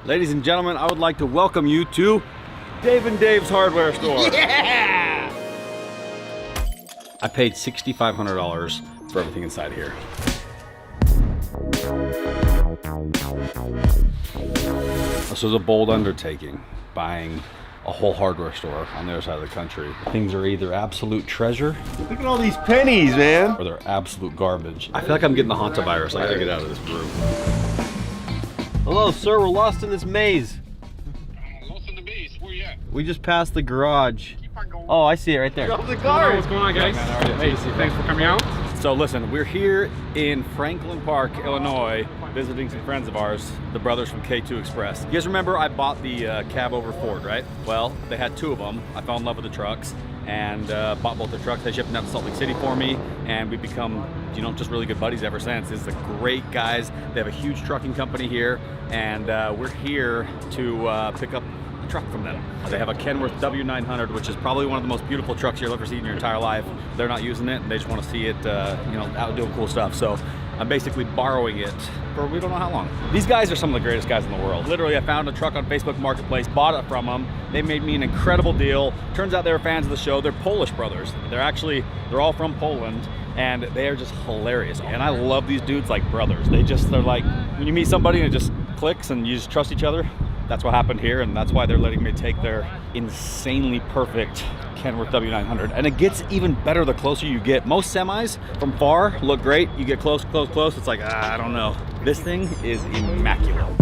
Ladies and gentlemen, I would like to welcome you to Dave and Dave's hardware store. Yeah! I paid $6,500 for everything inside here. This was a bold undertaking, buying a whole hardware store on the other side of the country. Things are either absolute treasure. Look at all these pennies, man. Or they're absolute garbage. I feel like I'm getting the hantavirus. I gotta get out of this room. Hello, sir. We're lost in this maze. Lost in the maze. Where you at? We just passed the garage. Keep on going. Oh, I see it right there. Drop the car. What's going on, guys? Hey, thanks for coming out. So listen, we're here in Franklin Park, Illinois, visiting some friends of ours, the brothers from K2 Express. You guys remember I bought the cab over Ford, right? Well, they had two of them. I fell in love with the trucks and bought both the trucks. They shipped them out to Salt Lake City for me, and we've become, you know, just really good buddies ever since. These are great guys. They have a huge trucking company here, and we're here to pick up a truck from them. They have a Kenworth W900, which is probably one of the most beautiful trucks you'll ever see in your entire life. They're not using it, and they just want to see it, you know, out doing cool stuff. So I'm basically borrowing it for we don't know how long. These guys are some of the greatest guys in the world. Literally, I found a truck on Facebook Marketplace, bought it from them. They made me an incredible deal. Turns out they were fans of the show. They're Polish brothers. They're all from Poland, and they are just hilarious. And I love these dudes like brothers. They're like, when you meet somebody and it just clicks and you just trust each other, that's what happened here, and that's why they're letting me take their insanely perfect Kenworth W900. And it gets even better the closer you get. Most semis from far look great. You get close, it's like, I don't know. This thing is immaculate.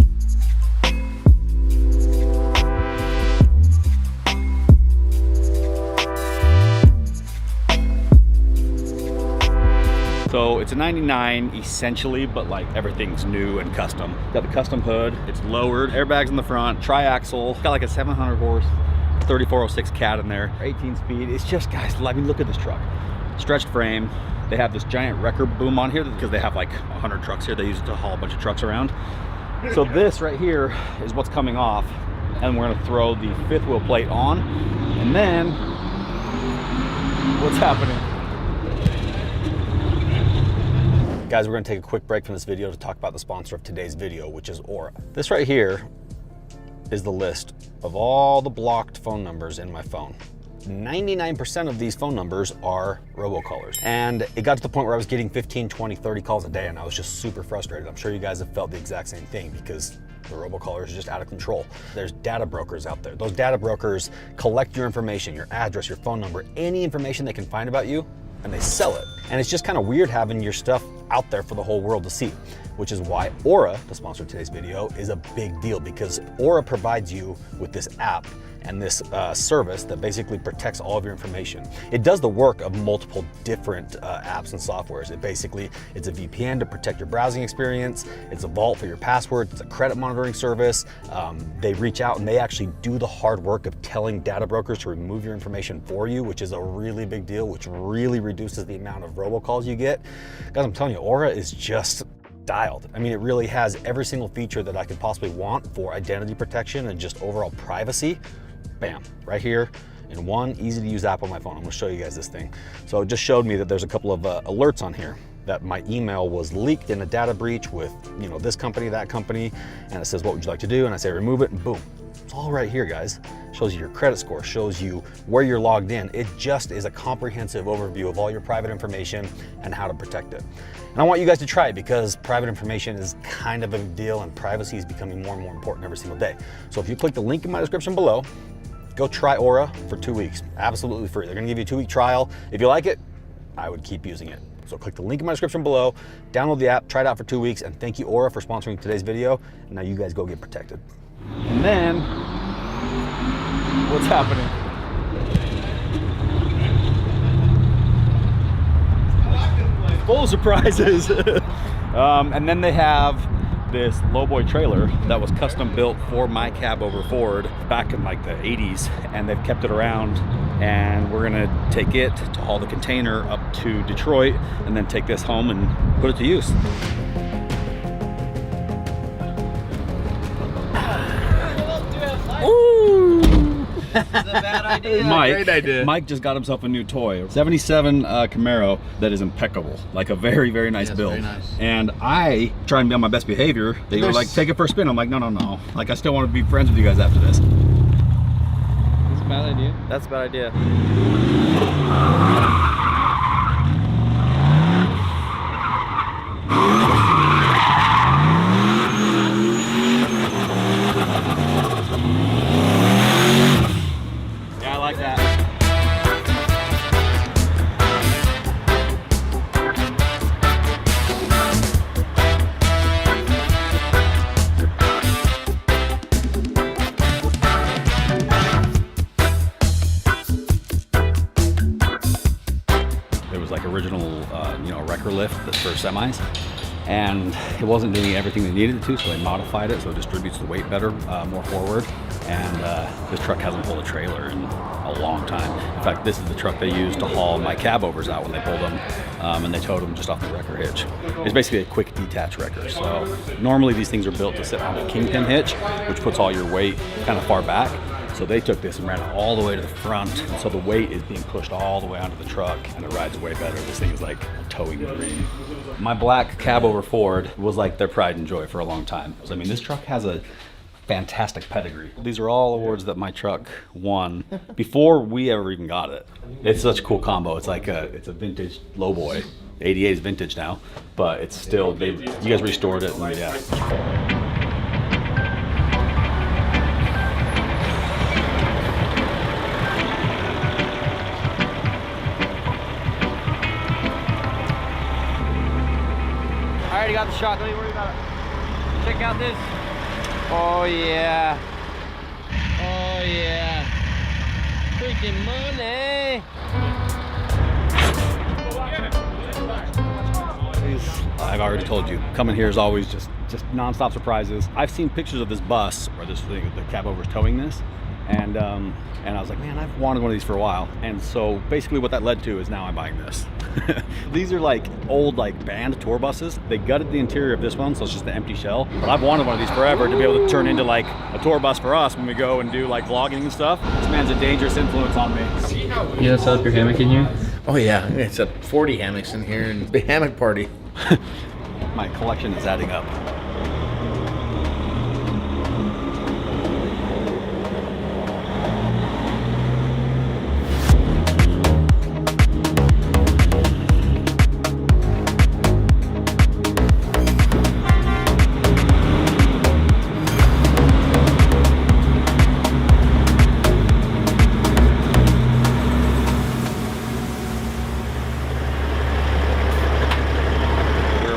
So it's a 99 essentially, but like everything's new and custom. Got the custom hood, it's lowered, airbags in the front, tri-axle, got like a 700 horse, 3406 cat in there, 18 speed. It's just, guys, I mean, look at this truck. Stretched frame. They have this giant record boom on here because they have like 100 trucks here. They use it to haul a bunch of trucks around. So this right here is what's coming off, and we're gonna throw the fifth wheel plate on, and then what's happening? Guys, we're gonna take a quick break from this video to talk about the sponsor of today's video, which is Aura. This right here is the list of all the blocked phone numbers in my phone. 99% of these phone numbers are robocallers. And it got to the point where I was getting 15, 20, 30 calls a day, and I was just super frustrated. I'm sure you guys have felt the exact same thing because the robocallers are just out of control. There's data brokers out there. Those data brokers collect your information, your address, your phone number, any information they can find about you, and they sell it. And it's just kind of weird having your stuff out there for the whole world to see, which is why Aura, the sponsor of today's video, is a big deal, because Aura provides you with this app and this service that basically protects all of your information. It does the work of multiple different apps and softwares. It's a VPN to protect your browsing experience. It's a vault for your passwords. It's a credit monitoring service. They reach out and they actually do the hard work of telling data brokers to remove your information for you, which is a really big deal, which really reduces the amount of robocalls you get. Guys, I'm telling you, Aura is just dialed. I mean, it really has every single feature that I could possibly want for identity protection and just overall privacy. Bam, right here in one easy to use app on my phone. I'm gonna show you guys this thing. So it just showed me that there's a couple of alerts on here that my email was leaked in a data breach with, you know, this company, that company, and it says, what would you like to do? And I say, remove it, and boom. It's all right here, guys. Shows you your credit score, shows you where you're logged in. It just is a comprehensive overview of all your private information and how to protect it. And I want you guys to try it because private information is kind of a big deal, and privacy is becoming more and more important every single day. So if you click the link in my description below, go try Aura for 2 weeks, absolutely free. They're gonna give you a 2-week trial. If you like it, I would keep using it. So click the link in my description below, download the app, try it out for 2 weeks, and thank you, Aura, for sponsoring today's video. And now you guys go get protected. And then, what's happening? Full of surprises. And then they have this lowboy trailer that was custom built for my cab over Ford back in like the 80s, and they've kept it around, and we're gonna take it to haul the container up to Detroit and then take this home and put it to use. Ooh. This is a bad idea. Mike, Great idea. Mike just got himself a new toy. 77 Camaro that is impeccable. Like a very, very nice Yes, build. very nice. And I try and be on my best behavior. They were like, take it for a spin. I'm like, no. Like, I still want to be friends with you guys after this. That's a bad idea. That's a bad idea. Yeah, I like that. There was like original, wrecker lift that's for semis, and it wasn't doing everything they needed it to, so they modified it so it distributes the weight better, more forward. And this truck hasn't pulled a trailer in a long time. In fact, this is the truck they used to haul my cab overs out when they pulled them, and they towed them just off the wrecker hitch. It's basically a quick detach wrecker. So normally these things are built to sit on a kingpin hitch, which puts all your weight kind of far back. So they took this and ran it all the way to the front, and so the weight is being pushed all the way onto the truck, and it rides way better. This thing is like a towing dream. My black cab over Ford was like their pride and joy for a long time. So, I mean, this truck has a fantastic pedigree. These are all awards that my truck won before we ever even got it. It's such a cool combo. It's like it's a vintage lowboy. 88 is vintage now, but it's still, you guys restored it, and yeah. I already got the shot, don't you worry about it. Check out this. Oh yeah. Oh yeah. Freaking money. I've already told you, coming here is always just non-stop surprises. I've seen pictures of this bus, or this thing, the cab over's towing this, and I was like, man, I've wanted one of these for a while. And so basically what that led to is now I'm buying this. These are like old band tour buses. They gutted the interior of this one, so it's just an empty shell. But I've wanted one of these forever to be able to turn into like a tour bus for us when we go and do like vlogging and stuff. This man's a dangerous influence on me. You gonna set up your hammock in here? Oh yeah, it's a 40 hammocks in here and the hammock party. My collection is adding up.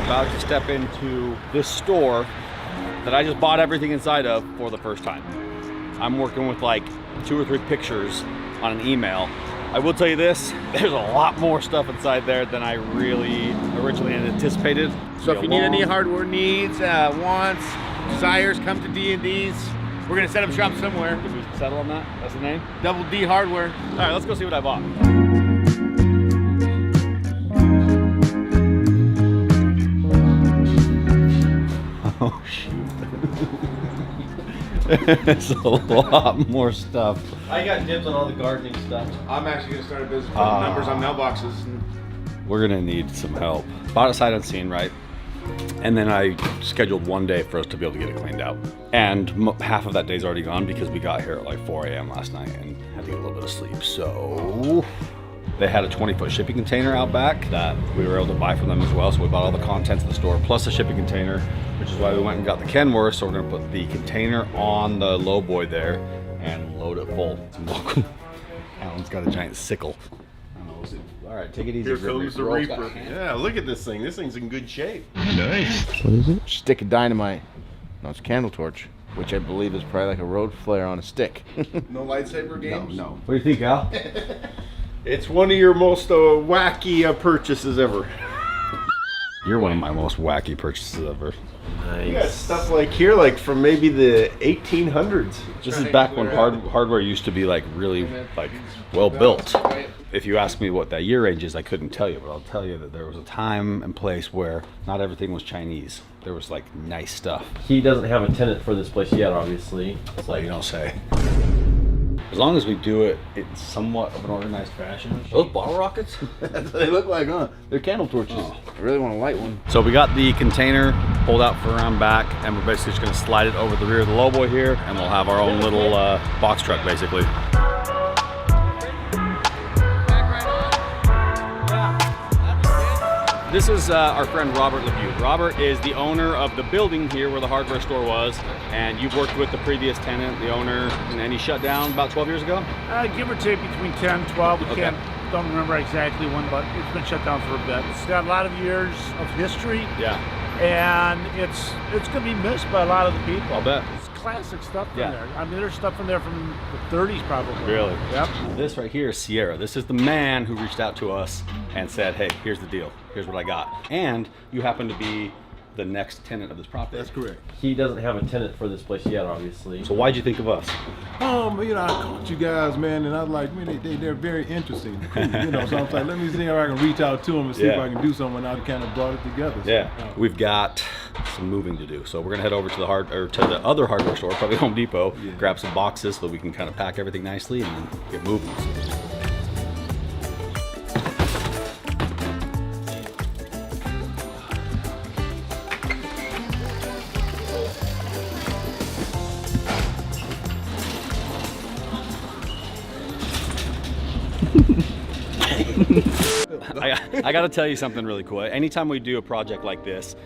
About to step into this store that I just bought everything inside of for the first time. I'm working with like 2 or 3 pictures on an email. I will tell you this, there's a lot more stuff inside there than I really originally anticipated. So if you need any hardware needs, wants, desires, come to D&D's. We're gonna set up shop somewhere. Did we settle on that? That's the name? Double D Hardware. All right, let's go see what I bought. Oh shoot. There's a lot more stuff. I got dibs on all the gardening stuff. I'm actually gonna start a business putting numbers on mailboxes. We're gonna need some help. Bought it sight unseen, right? And then I scheduled one day for us to be able to get it cleaned out. And half of that day's already gone because we got here at like 4 a.m. last night and had to get a little bit of sleep. So they had a 20-foot shipping container out back that we were able to buy from them as well. So we bought all the contents of the store plus a shipping container, which is why we went and got the Kenworth. So we're gonna put the container on the lowboy there and load it full. Welcome. Alan's got a giant sickle. All right, take it easy. Here comes the Reaper. Yeah, look at this thing. This thing's in good shape. Stick of dynamite. No, it's a candle torch, which I believe is probably like a road flare on a stick. No lightsaber games? No. What do you think, Al? It's one of your most wacky purchases ever. You're one of my most wacky purchases ever. You got stuff like here, like from maybe the 1800s. This is back when hardware used to be like really like well built. If you ask me what that year range is, I couldn't tell you, but I'll tell you that there was a time and place where not everything was Chinese. There was like nice stuff. He doesn't have a tenant for this place yet, obviously. It's Like like, you don't say. As long as we do it in somewhat of an organized fashion. Those bottle rockets? That's what they look like, huh? They're candle torches. Oh. I really want to light one. So we got the container pulled out for around back, and we're basically just gonna slide it over the rear of the lowboy here, and we'll have our own little box truck, basically. This is our friend Robert LeBute. Robert is the owner of the building here where the hardware store was, and you've worked with the previous tenant, the owner, and he shut down about 12 years ago? Give or take between 10 and 12. We Okay. don't remember exactly when, but it's been shut down for a bit. It's got a lot of years of history, Yeah, and it's going to be missed by a lot of the people. I'll bet. It's classic stuff in Yeah. there. I mean, there's stuff in there from the 30s probably. Really? Yep. This right here is Sierra. This is the man who reached out to us and said, hey, here's the deal. Here's what I got. And you happen to be the next tenant of this property. That's correct. He doesn't have a tenant for this place yet, obviously. So why'd you think of us? You know, I caught you guys, man, and I was like, man, they're very interesting. Cool, you know, so I was like, let me see how I can reach out to them and see if Yeah. I can do something. And I kind of brought it together. So, Yeah, we've got some moving to do. So we're gonna head over to the other hardware store, probably Home Depot, grab some boxes so that we can kind of pack everything nicely and then get moving. I got to tell you something really cool. Anytime we do a project like this,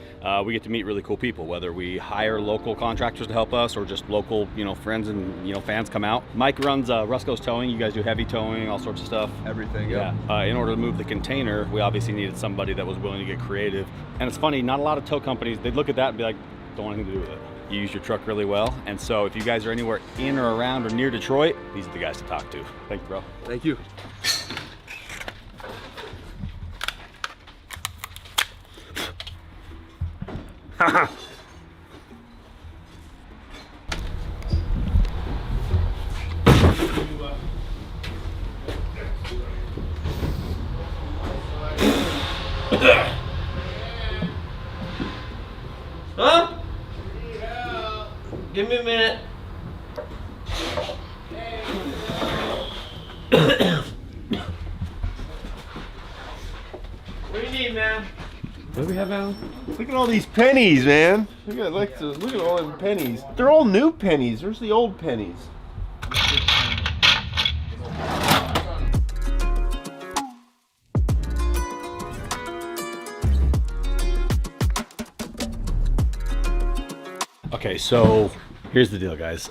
we get to meet really cool people, whether we hire local contractors to help us or just local, friends and, fans come out. Mike runs Rusco's Towing. You guys do heavy towing, all sorts of stuff. Everything, Yeah. In order to move the container, we obviously needed somebody that was willing to get creative. And it's funny, not a lot of tow companies, they'd look at that and be like, don't want anything to do with it. You use your truck really well. And so if you guys are anywhere in or around or near Detroit, these are the guys to talk to. Thank you, bro. Thank you. Huh? Give me a minute. What do you need, man? What do we have, Alan? Look at all these pennies, man. Look at all them pennies. They're all new pennies. Where's the old pennies? Okay, so here's the deal, guys.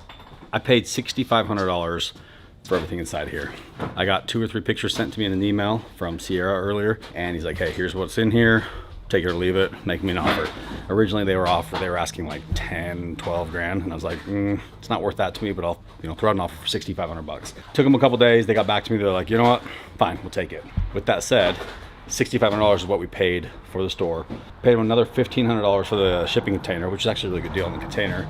I paid $6,500 for everything inside here. I got 2 or 3 pictures sent to me in an email from Sierra earlier, and he's like, hey, here's what's in here. Take it or leave it, make me an offer. Originally they were asking like 10, 12 grand, and I was like, it's not worth that to me, but I'll throw out an offer for $6,500. Took them a couple days, they got back to me, they're like, you know what, fine, we'll take it. With that said, $6,500 is what we paid for the store. Paid them another $1,500 for the shipping container, which is actually a really good deal on the container.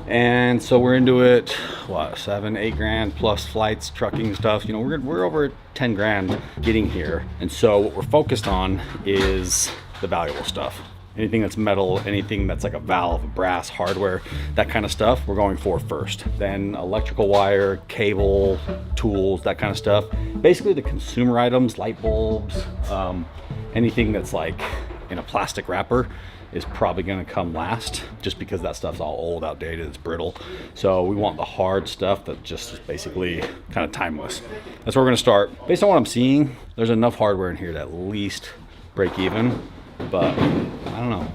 And so we're into it, what, 7, 8 grand plus flights, trucking stuff. We're over 10 grand getting here. And so what we're focused on is the valuable stuff. Anything that's metal, anything that's like a valve, brass, hardware, that kind of stuff, we're going for first. Then electrical wire, cable, tools, that kind of stuff. Basically the consumer items, light bulbs, anything that's like in a plastic wrapper is probably gonna come last, just because that stuff's all old, outdated, it's brittle. So we want the hard stuff that just is basically kind of timeless. That's where we're gonna start. Based on what I'm seeing, there's enough hardware in here to at least break even, but I don't know.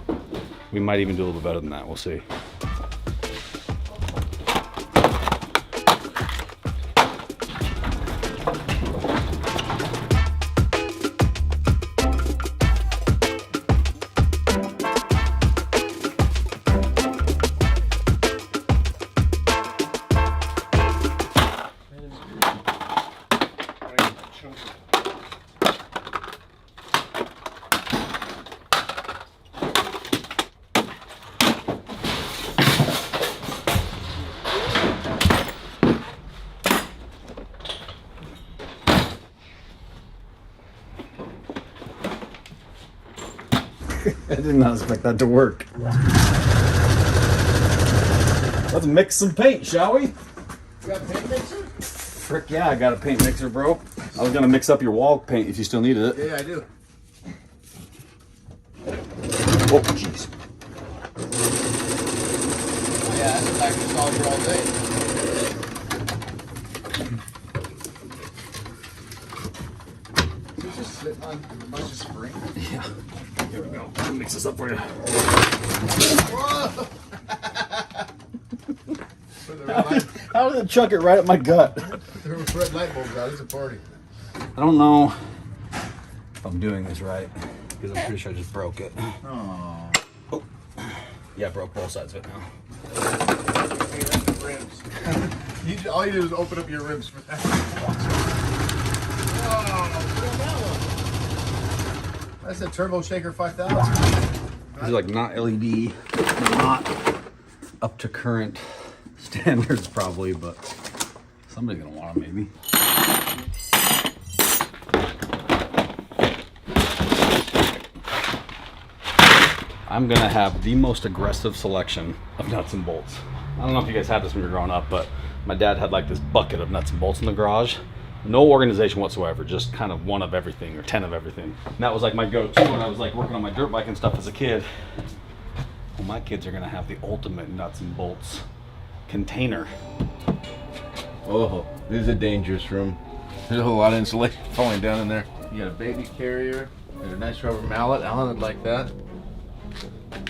We might even do a little better than that, we'll see. I did not expect that to work. Let's mix some paint, shall we? You got a paint mixer? Frick yeah, I got a paint mixer, bro. I was gonna mix up your wall paint if you still needed it. Yeah, I do. Oh, jeez. Yeah, that's a vacuum solver all day. Is it just sitting on a bunch of spring? Yeah. Here we go. I'll mix this up for you. Whoa! How did it chuck it right at my gut? There were red light bulbs out. It's a party. I don't know if I'm doing this right because I'm pretty sure I just broke it. Oh. Oh. Yeah, I broke both sides of it now. Hey, that's the rims. All you do is open up your rims for that. Oh, that's a Turbo Shaker 5000. These are like not LED, not up to current standards probably, but somebody's gonna want them maybe. I'm gonna have the most aggressive selection of nuts and bolts. I don't know if you guys had this when you were growing up, but my dad had like this bucket of nuts and bolts in the garage. No organization whatsoever, just kind of one of everything or 10 of everything. And that was like my go-to when I was like working on my dirt bike and stuff as a kid. Well, my kids are gonna have the ultimate nuts and bolts container. Oh, this is a dangerous room. There's a whole lot of insulation falling down in there. You got a baby carrier, and a nice rubber mallet. Alan would like that.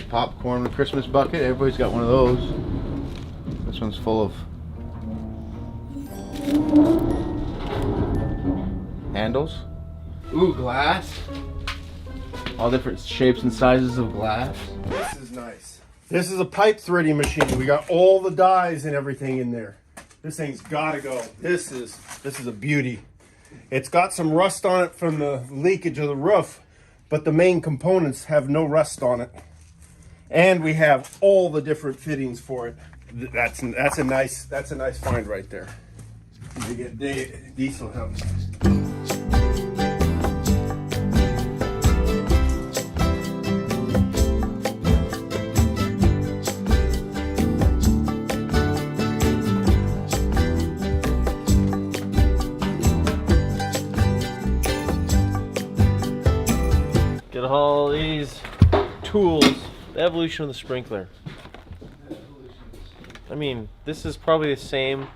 Popcorn Christmas bucket. Everybody's got one of those. This one's full of handles. Ooh, glass. All different shapes and sizes of glass. This is nice. This is a pipe threading machine. We got all the dies and everything in there. This thing's gotta go. This is a beauty. It's got some rust on it from the leakage of the roof, but the main components have no rust on it. And we have all the different fittings for it. That's a nice find right there. You get diesel help. Get all these tools. The evolution of the sprinkler. I mean, this is probably the same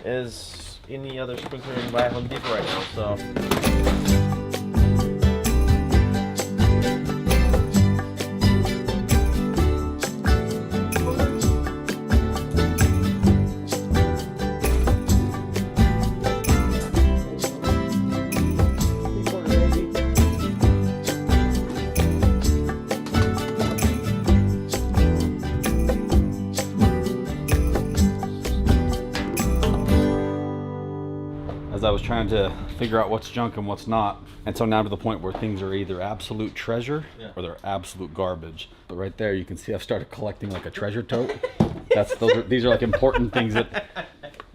as any other sprinkler you can buy at Home Depot right now, so. I was trying to figure out what's junk and what's not, and so now to the point where things are either absolute treasure or they're absolute garbage. But right there you can see I've started collecting like a treasure tote. These are like important things that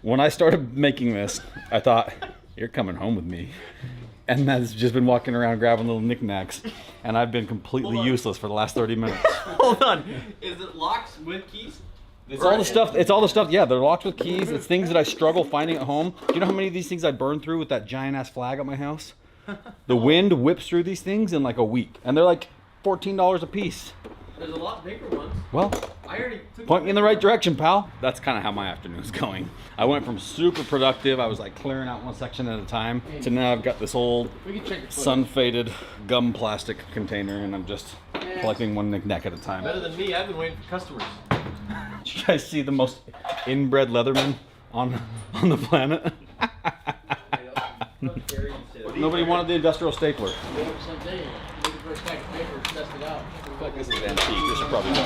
when I started making this I thought, you're coming home with me, and that's just been walking around grabbing little knickknacks, and I've been completely useless for the last 30 minutes. Hold on. Is it locks with keys? It's all the stuff. It's all the stuff. Yeah, they're locked with keys. It's things that I struggle finding at home. Do you know how many of these things I burned through with that giant ass flag at my house? The wind whips through these things in like a week, and they're like $14 a piece. There's a lot bigger ones. Well, I already took point me in the right direction, pal. That's kind of how my afternoon's going. I went from super productive. I was like clearing out one section at a time to now I've got this old sun-faded gum plastic container, and I'm just collecting one knickknack at a time. Better than me. I've been waiting for customers. Did you guys see the most inbred Leatherman on the planet? Nobody wanted the industrial stapler. I feel like this is antique. This should probably go.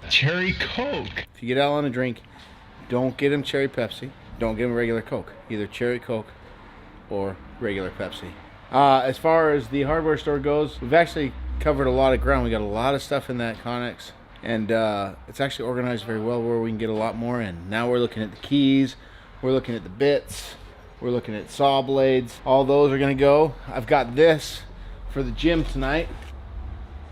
Cherry Coke. If you get Alan a drink, don't get him cherry Pepsi. Don't give him regular Coke. Either cherry Coke or regular Pepsi. As far as the hardware store goes, we've actually covered a lot of ground. We got a lot of stuff in that Connex And it's actually organized very well where we can get a lot more in. Now we're looking at the keys, we're looking at the bits, we're looking at saw blades. All those are gonna go. I've got this for the gym tonight.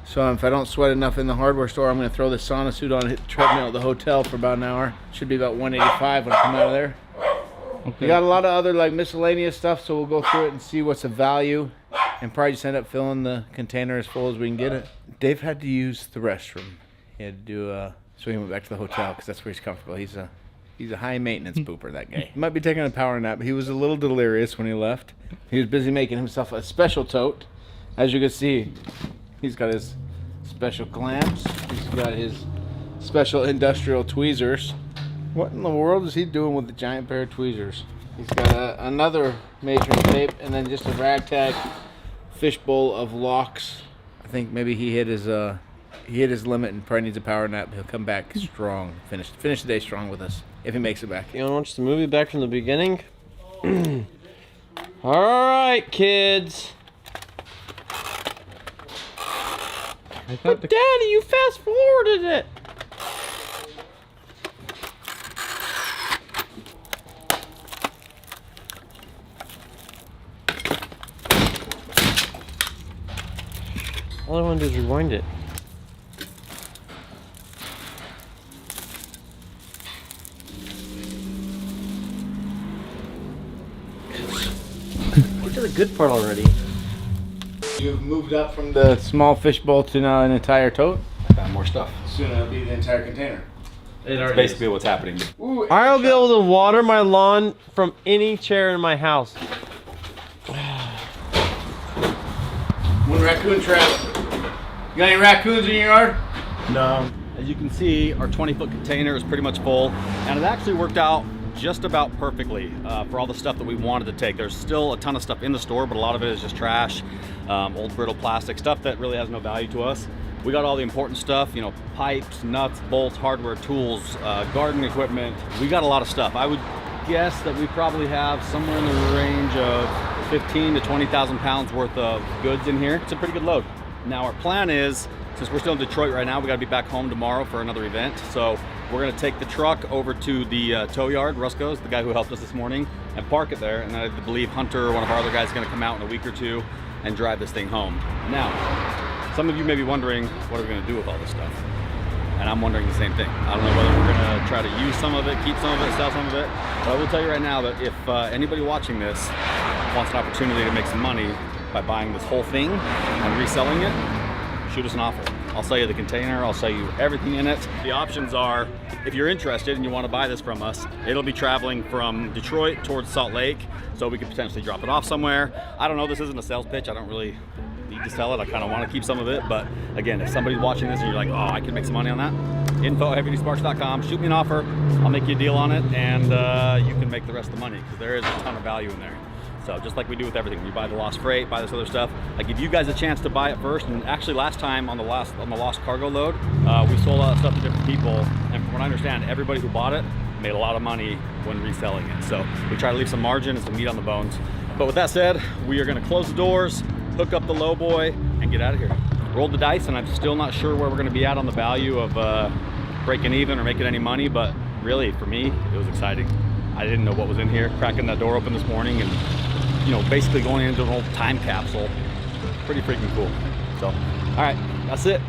So if I don't sweat enough in the hardware store, I'm gonna throw this sauna suit on and hit the treadmill at the hotel for about an hour. Should be about 185 when I come out of there. Okay. We got a lot of other like miscellaneous stuff, so we'll go through it and see what's of value and probably just end up filling the container as full as we can get it. Dave had to use the restroom. He had to do so he went back to the hotel because that's where he's comfortable. He's a high maintenance pooper, that guy. He might be taking a power nap, but he was a little delirious when he left. He was busy making himself a special tote. As you can see, he's got his special clamps. He's got his special industrial tweezers. What in the world is he doing with the giant pair of tweezers? He's got another measuring tape and then just a ragtag fishbowl of locks. I think maybe he hit his limit and probably needs a power nap. He'll come back strong. Finish the day strong with us if he makes it back. You want to watch the movie back from the beginning? All right, kids. But Daddy, you fast forwarded it. All I want to do is rewind it. We're to the good part already. You've moved up from the small fishbowl to now an entire tote? Got more stuff. Soon it'll be the entire container. That's basically what's happening. Ooh, I'll be able to water my lawn from any chair in my house. One raccoon trap. You got any raccoons in your yard? No. As you can see, our 20-foot container is pretty much full, and it actually worked out just about perfectly for all the stuff that we wanted to take. There's still a ton of stuff in the store, but a lot of it is just trash, old brittle plastic, stuff that really has no value to us. We got all the important stuff, you know, pipes, nuts, bolts, hardware, tools, garden equipment. We got a lot of stuff. I would guess that we probably have somewhere in the range of 15 to 20,000 pounds worth of goods in here. It's a pretty good load. Now our plan is, since we're still in Detroit right now, we gotta be back home tomorrow for another event. So we're gonna take the truck over to the tow yard, Rusco's, the guy who helped us this morning, and park it there. And I believe Hunter, one of our other guys, is gonna come out in a week or two and drive this thing home. Now, some of you may be wondering, what are we gonna do with all this stuff? And I'm wondering the same thing. I don't know whether we're gonna try to use some of it, keep some of it, sell some of it. But I will tell you right now that if anybody watching this wants an opportunity to make some money by buying this whole thing and reselling it, shoot us an offer. I'll sell you the container, I'll sell you everything in it. The options are, if you're interested and you want to buy this from us, it'll be traveling from Detroit towards Salt Lake, so we could potentially drop it off somewhere. I don't know, this isn't a sales pitch, I don't really need to sell it, I kind of want to keep some of it, but again, if somebody's watching this and you're like, oh, I can make some money on that, info@HeavyDSparks.com, shoot me an offer, I'll make you a deal on it, and you can make the rest of the money, because there is a ton of value in there. So just like we do with everything, when you buy the lost freight, buy this other stuff, I give you guys a chance to buy it first. And actually last time on the lost cargo load, we sold all that stuff to different people. And from what I understand, everybody who bought it made a lot of money when reselling it. So we try to leave some margin and some meat on the bones. But with that said, we are gonna close the doors, hook up the low boy, and get out of here. Rolled the dice, and I'm still not sure where we're gonna be at on the value of breaking even or making any money, but really, for me, it was exciting. I didn't know what was in here. Cracking that door open this morning and, you know, basically going into an old time capsule. Pretty freaking cool. So, all right, that's it.